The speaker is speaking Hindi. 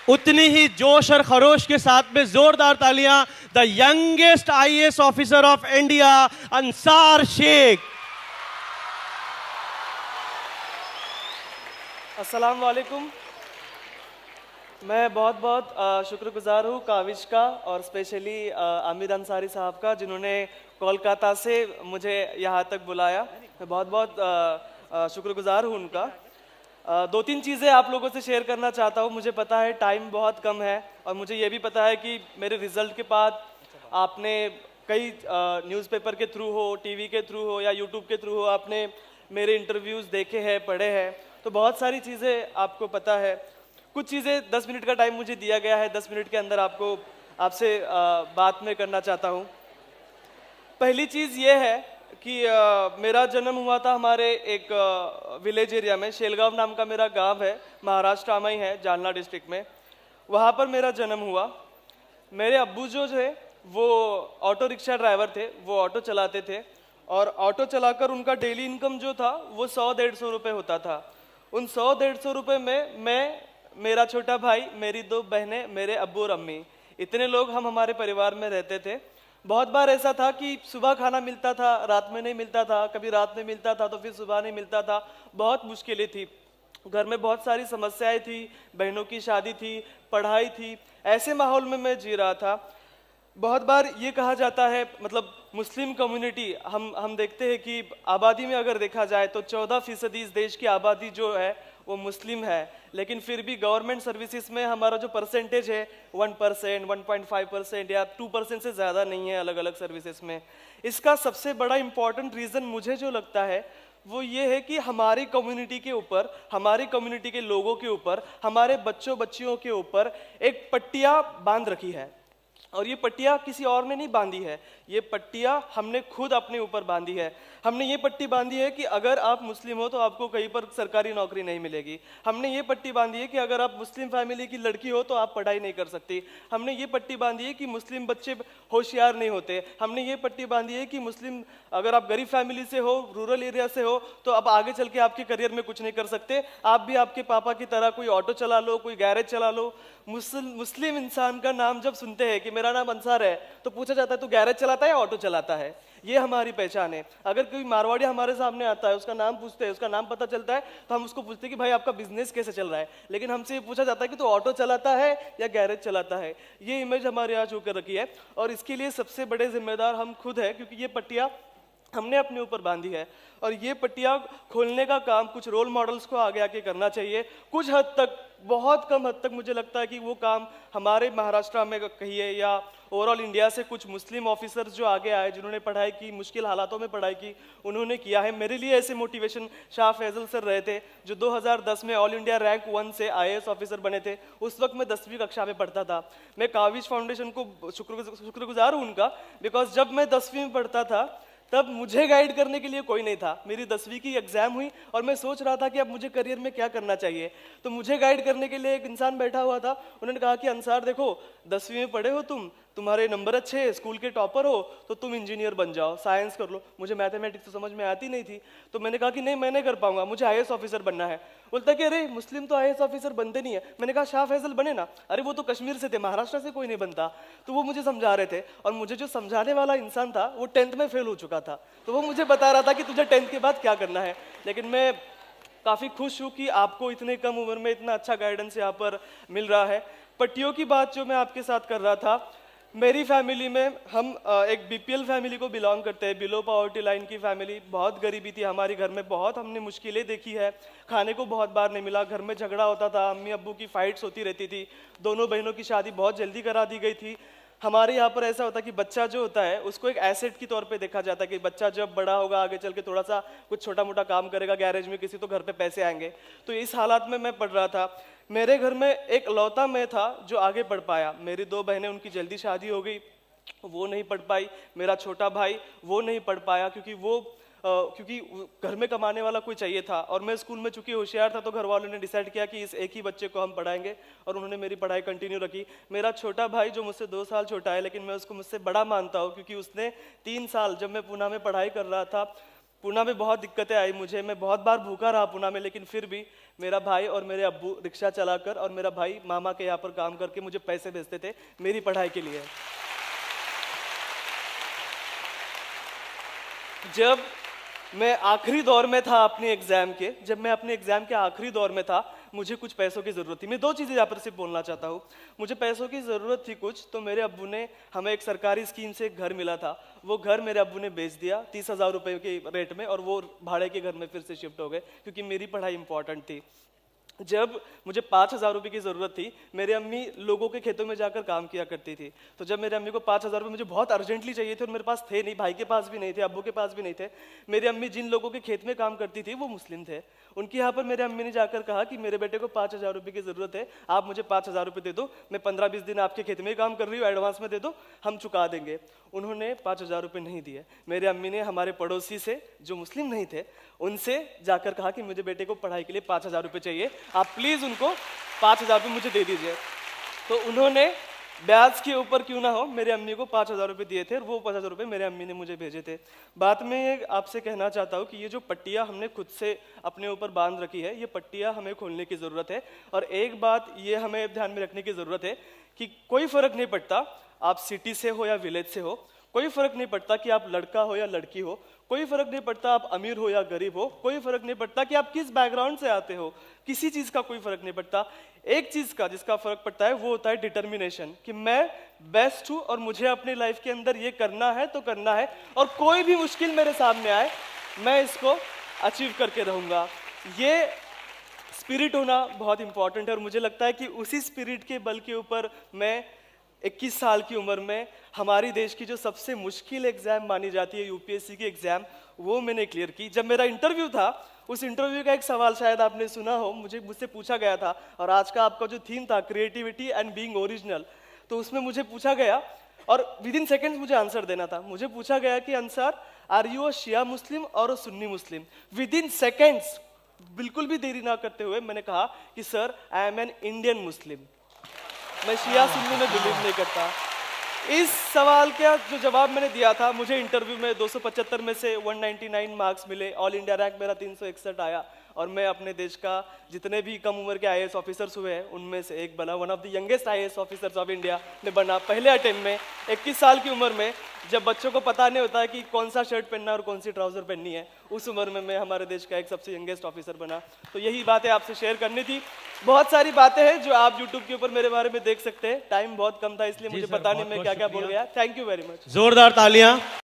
उतनी ही जोश और खरोश के साथ में जोरदार तालियां the youngest IAS officer of India Ansar Shaikh. अस्सलाम वालेकुम। मैं बहुत बहुत शुक्रगुजार हूँ काविश का और स्पेशली आमिर अंसारी साहब का, जिन्होंने कोलकाता से मुझे यहाँ तक बुलाया। मैं बहुत बहुत शुक्रगुजार हूँ उनका। दो तीन चीज़ें आप लोगों से शेयर करना चाहता हूँ। मुझे पता है टाइम बहुत कम है और मुझे ये भी पता है कि मेरे रिज़ल्ट के बाद आपने कई न्यूज़पेपर के थ्रू हो, टीवी के थ्रू हो या यूट्यूब के थ्रू हो, आपने मेरे इंटरव्यूज़ देखे हैं, पढ़े हैं, तो बहुत सारी चीज़ें आपको पता है। कुछ चीज़ें 10 मिनट का टाइम मुझे दिया गया है, 10 मिनट के अंदर आपसे बात में करना चाहता हूँ। पहली चीज़ ये है कि मेरा जन्म हुआ था हमारे एक विलेज एरिया में। शेलगांव नाम का मेरा गांव है, महाराष्ट्र में ही है, जालना डिस्ट्रिक्ट में। वहाँ पर मेरा जन्म हुआ। मेरे अब्बू जो है वो ऑटो रिक्शा ड्राइवर थे, वो ऑटो चलाते थे और ऑटो चलाकर उनका डेली इनकम जो था वो 100-150 रुपये होता था। उन 100-150 रुपये में मैं, मेरा छोटा भाई, मेरी 2 बहनें, मेरे अब्बू और अम्मी, इतने लोग हम हमारे परिवार में रहते थे। बहुत बार ऐसा था कि सुबह खाना मिलता था, रात में नहीं मिलता था, कभी रात में मिलता था तो फिर सुबह नहीं मिलता था। बहुत मुश्किलें थी, घर में बहुत सारी समस्याएं थी, बहनों की शादी थी, पढ़ाई थी। ऐसे माहौल में मैं जी रहा था। बहुत बार ये कहा जाता है, मतलब मुस्लिम कम्युनिटी, हम देखते हैं कि आबादी में अगर देखा जाए तो 14% इस देश की आबादी जो है वो मुस्लिम है, लेकिन फिर भी गवर्नमेंट सर्विसेज में हमारा जो परसेंटेज है 1%, 1.5% या 2% से ज़्यादा नहीं है अलग अलग सर्विसेज में। इसका सबसे बड़ा इम्पॉर्टेंट रीज़न मुझे जो लगता है वो ये है कि हमारी कम्युनिटी के ऊपर, हमारी कम्युनिटी के लोगों के ऊपर, हमारे बच्चों बच्चियों के ऊपर एक पट्टियाँ बांध रखी है। और ये पट्टियाँ किसी और ने नहीं बांधी है, ये पट्टियाँ हमने खुद अपने ऊपर बांधी है। हमने ये पट्टी बांधी है कि अगर आप मुस्लिम हो तो आपको कहीं पर सरकारी नौकरी नहीं मिलेगी। हमने ये पट्टी बांधी है कि अगर आप मुस्लिम फैमिली की लड़की हो तो आप पढ़ाई नहीं कर सकती। हमने ये पट्टी बांधी है कि मुस्लिम बच्चे होशियार नहीं होते। हमने ये पट्टी बांधी है कि मुस्लिम, अगर आप गरीब फैमिली से हो, रूरल एरिया से हो, तो आप आगे चल के आपके करियर में कुछ नहीं कर सकते। आप भी आपके पापा की तरह कोई ऑटो चला लो, कोई गैरेज चला लो। मुस्लिम इंसान का नाम जब सुनते हैं कि मेरा नाम अंसार है तो पूछा जाता है तू गैरेज चलाता है या ऑटो चलाता है। ये हमारी पहचान है। अगर कोई मारवाड़ी हमारे सामने आता है, उसका नाम पूछते हैं, उसका नाम पता चलता है, तो हम उसको पूछते हैं कि भाई आपका बिजनेस कैसे चल रहा है। लेकिन हमसे ये पूछा जाता है कि तू ऑटो चलाता है या गैरेज चलाता है। ये इमेज हमारे यहाँ छू कर रखी है और इसके लिए सबसे बड़े जिम्मेदार हम खुद है, क्योंकि ये पट्टियाँ हमने अपने ऊपर बांधी है। और ये पट्टियाँ खोलने का काम कुछ रोल मॉडल्स को आगे आके करना चाहिए। कुछ हद तक, बहुत कम हद तक मुझे लगता है कि वो काम हमारे महाराष्ट्र में कहिए या ओवरऑल इंडिया से कुछ मुस्लिम ऑफिसर्स जो आगे आए, जिन्होंने पढ़ाई की, मुश्किल हालातों में पढ़ाई की, उन्होंने किया है। मेरे लिए ऐसे मोटिवेशन शाह फैजल सर रहे थे, जो 2010 में ऑल इंडिया रैंक 1 से आईएएस ऑफिसर बने थे। उस वक्त मैं 10वीं कक्षा में पढ़ता था। मैं काविश फाउंडेशन को शुक्रगुजार हूँ उनका, बिकॉज जब मैं 10वीं में पढ़ता था तब मुझे गाइड करने के लिए कोई नहीं था। मेरी 10वीं की एग्जाम हुई और मैं सोच रहा था कि अब मुझे करियर में क्या करना चाहिए। तो मुझे गाइड करने के लिए एक इंसान बैठा हुआ था। उन्होंने कहा कि अंसार देखो, 10वीं में पढ़े हो तुम, तुम्हारे नंबर अच्छे हैं, स्कूल के टॉपर हो, तो तुम इंजीनियर बन जाओ, साइंस कर लो। मुझे मैथमेटिक्स तो समझ में आती नहीं थी, तो मैंने कहा कि नहीं, मैं नहीं कर पाऊंगा, मुझे आईएएस ऑफिसर बनना है। बोलता कि अरे मुस्लिम तो आईएएस ऑफिसर बनते नहीं है। मैंने कहा शाह फैजल बने ना। अरे वो तो कश्मीर से थे, महाराष्ट्र से कोई नहीं बनता। तो वो मुझे समझा रहे थे और मुझे जो समझाने वाला इंसान था वो 10th में फेल हो चुका था। तो वो मुझे बता रहा था कि तुझे 10th के बाद क्या करना है। लेकिन मैं काफ़ी खुश हूँ कि आपको इतने कम उम्र में इतना अच्छा गाइडेंस यहाँ पर मिल रहा है। पट्टियों की बात जो मैं आपके साथ कर रहा था, मेरी फैमिली में हम एक बीपीएल फैमिली को बिलोंग करते हैं, बिलो पॉवर्टी लाइन की फैमिली। बहुत गरीबी थी हमारे घर में, बहुत हमने मुश्किलें देखी है, खाने को बहुत बार नहीं मिला, घर में झगड़ा होता था, अम्मी अब्बू की फाइट्स होती रहती थी, दोनों बहनों की शादी बहुत जल्दी करा दी गई थी। हमारे यहाँ पर ऐसा होता है कि बच्चा जो होता है उसको एक एसेट की तौर पे देखा जाता है कि बच्चा जब बड़ा होगा आगे चल के थोड़ा सा कुछ छोटा मोटा काम करेगा गैरेज में किसी, तो घर पे पैसे आएंगे। तो इस हालात में मैं पढ़ रहा था। मेरे घर में एक लौता मैं था जो आगे पढ़ पाया। मेरी 2 बहनें, उनकी जल्दी शादी हो गई, वो नहीं पढ़ पाई। मेरा छोटा भाई वो नहीं पढ़ पाया क्योंकि घर में कमाने वाला कोई चाहिए था। और मैं स्कूल में चूंकि होशियार था तो घर वालों ने डिसाइड किया कि इस एक ही बच्चे को हम पढ़ाएंगे और उन्होंने मेरी पढ़ाई कंटिन्यू रखी। मेरा छोटा भाई जो मुझसे 2 साल छोटा है, लेकिन मैं उसको मुझसे बड़ा मानता हूँ, क्योंकि उसने 3 साल, जब मैं पूना में पढ़ाई कर रहा था, पूना में बहुत दिक्कतें आई मुझे, मैं बहुत बार भूखा रहा पूना में, लेकिन फिर भी मेरा भाई और मेरे अब्बू रिक्शा चलाकर और मेरा भाई मामा के यहाँ पर काम करके मुझे पैसे भेजते थे मेरी पढ़ाई के लिए। जब मैं आखिरी दौर में था अपने एग्जाम के, जब मैं अपने एग्जाम के आखिरी दौर में था, मुझे कुछ पैसों की ज़रूरत थी। मैं दो चीज़ें यहाँ पर सिर्फ बोलना चाहता हूँ। मुझे पैसों की ज़रूरत थी कुछ, तो मेरे अब्बू ने हमें एक सरकारी स्कीम से एक घर मिला था, वो घर मेरे अब्बू ने बेच दिया 30,000 रुपये के रेट में, और वो भाड़े के घर में फिर से शिफ्ट हो गए क्योंकि मेरी पढ़ाई इंपॉर्टेंट थी। जब मुझे 5,000 रुपये की ज़रूरत थी, मेरे अम्मी लोगों के खेतों में जाकर काम किया करती थी, तो जब मेरे अम्मी को 5,000 रुपये मुझे बहुत अर्जेंटली चाहिए थे और मेरे पास थे नहीं, भाई के पास भी नहीं थे, अब्बू के पास भी नहीं थे। मेरी अम्मी जिन लोगों के खेत में काम करती थी वो मुस्लिम थे, उनके यहाँ पर मेरे अम्मी ने जाकर कहा कि मेरे बेटे को 5,000 रुपये की ज़रूरत है, आप मुझे 5,000 रुपये दे दो, मैं 15-20 दिन आपके खेत में काम कर रही हूँ, एडवांस में दे दो, हम चुका देंगे। उन्होंने 5,000 रुपये नहीं दिए। मेरे अम्मी ने हमारे पड़ोसी से, जो मुस्लिम नहीं थे, उनसे जाकर कहा कि मुझे बेटे को पढ़ाई के लिए 5,000 रुपये चाहिए, आप प्लीज़ उनको 5,000 रुपये मुझे दे दीजिए। तो उन्होंने ब्याज के ऊपर क्यों ना हो मेरे अम्मी को 5,000 रुपये दिए थे, और वो 5,000 रुपये मेरे अम्मी ने मुझे भेजे थे। बात में ये आपसे कहना चाहता हूँ कि ये जो पट्टियाँ हमने खुद से अपने ऊपर बांध रखी है, ये पट्टियाँ हमें खोलने की ज़रूरत है। और एक बात ये हमें ध्यान में रखने की ज़रूरत है कि कोई फ़र्क नहीं पड़ता आप सिटी से हो या विलेज से हो, कोई फ़र्क नहीं पड़ता कि आप लड़का हो या लड़की हो, कोई फ़र्क नहीं पड़ता आप अमीर हो या गरीब हो, कोई फ़र्क नहीं पड़ता कि आप किस बैकग्राउंड से आते हो, किसी चीज़ का कोई फ़र्क नहीं पड़ता। एक चीज़ का जिसका फ़र्क पड़ता है वो होता है डिटर्मिनेशन, कि मैं बेस्ट हूँ और मुझे अपनी लाइफ के अंदर ये करना है तो करना है, और कोई भी मुश्किल मेरे सामने आए मैं इसको अचीव करके रहूँगा। ये स्पिरिट होना बहुत इंपॉर्टेंट है, और मुझे लगता है कि उसी स्पिरिट के बल के ऊपर मैं 21 साल की उम्र में हमारी देश की जो सबसे मुश्किल एग्ज़ाम मानी जाती है यूपीएससी की एग्ज़ाम, वो मैंने क्लियर की। जब मेरा इंटरव्यू था, उस इंटरव्यू का एक सवाल शायद आपने सुना हो, मुझसे पूछा गया था, और आज का आपका जो थीम था क्रिएटिविटी एंड बीइंग ओरिजिनल, तो उसमें मुझे पूछा गया, और विद इन सेकेंड्स मुझे आंसर देना था। मुझे पूछा गया कि अंसार, आर यू अ शिया मुस्लिम और अ सुन्नी मुस्लिम? विद इन सेकेंड्स, बिल्कुल भी देरी ना करते हुए मैंने कहा कि sir, I am an Indian Muslim, मैं शिया सुन्नी में बिलीव नहीं करता। इस सवाल का जो जवाब मैंने दिया था, मुझे इंटरव्यू में 275 में से 199 मार्क्स मिले, ऑल इंडिया रैंक मेरा 361 आया, और मैं अपने देश का जितने भी कम उम्र के आईएएस ऑफिसर्स हुए हैं उनमें से एक बना, one of the youngest IAS officers of India में बना, पहले अटेम्प्ट में। 21 साल की उम्र में, जब बच्चों को पता नहीं होता है कि कौन सा शर्ट पहनना और कौन सी ट्राउजर पहननी है, उस उम्र में मैं हमारे देश का एक सबसे यंगेस्ट ऑफिसर बना। तो यही बातें आपसे शेयर करनी थी। बहुत सारी बातें हैं जो आप यूट्यूब के ऊपर मेरे बारे में देख सकते हैं, टाइम बहुत कम था इसलिए मुझे पता नहीं मैं क्या क्या बोल गया। Thank you very much. जोरदार तालियां।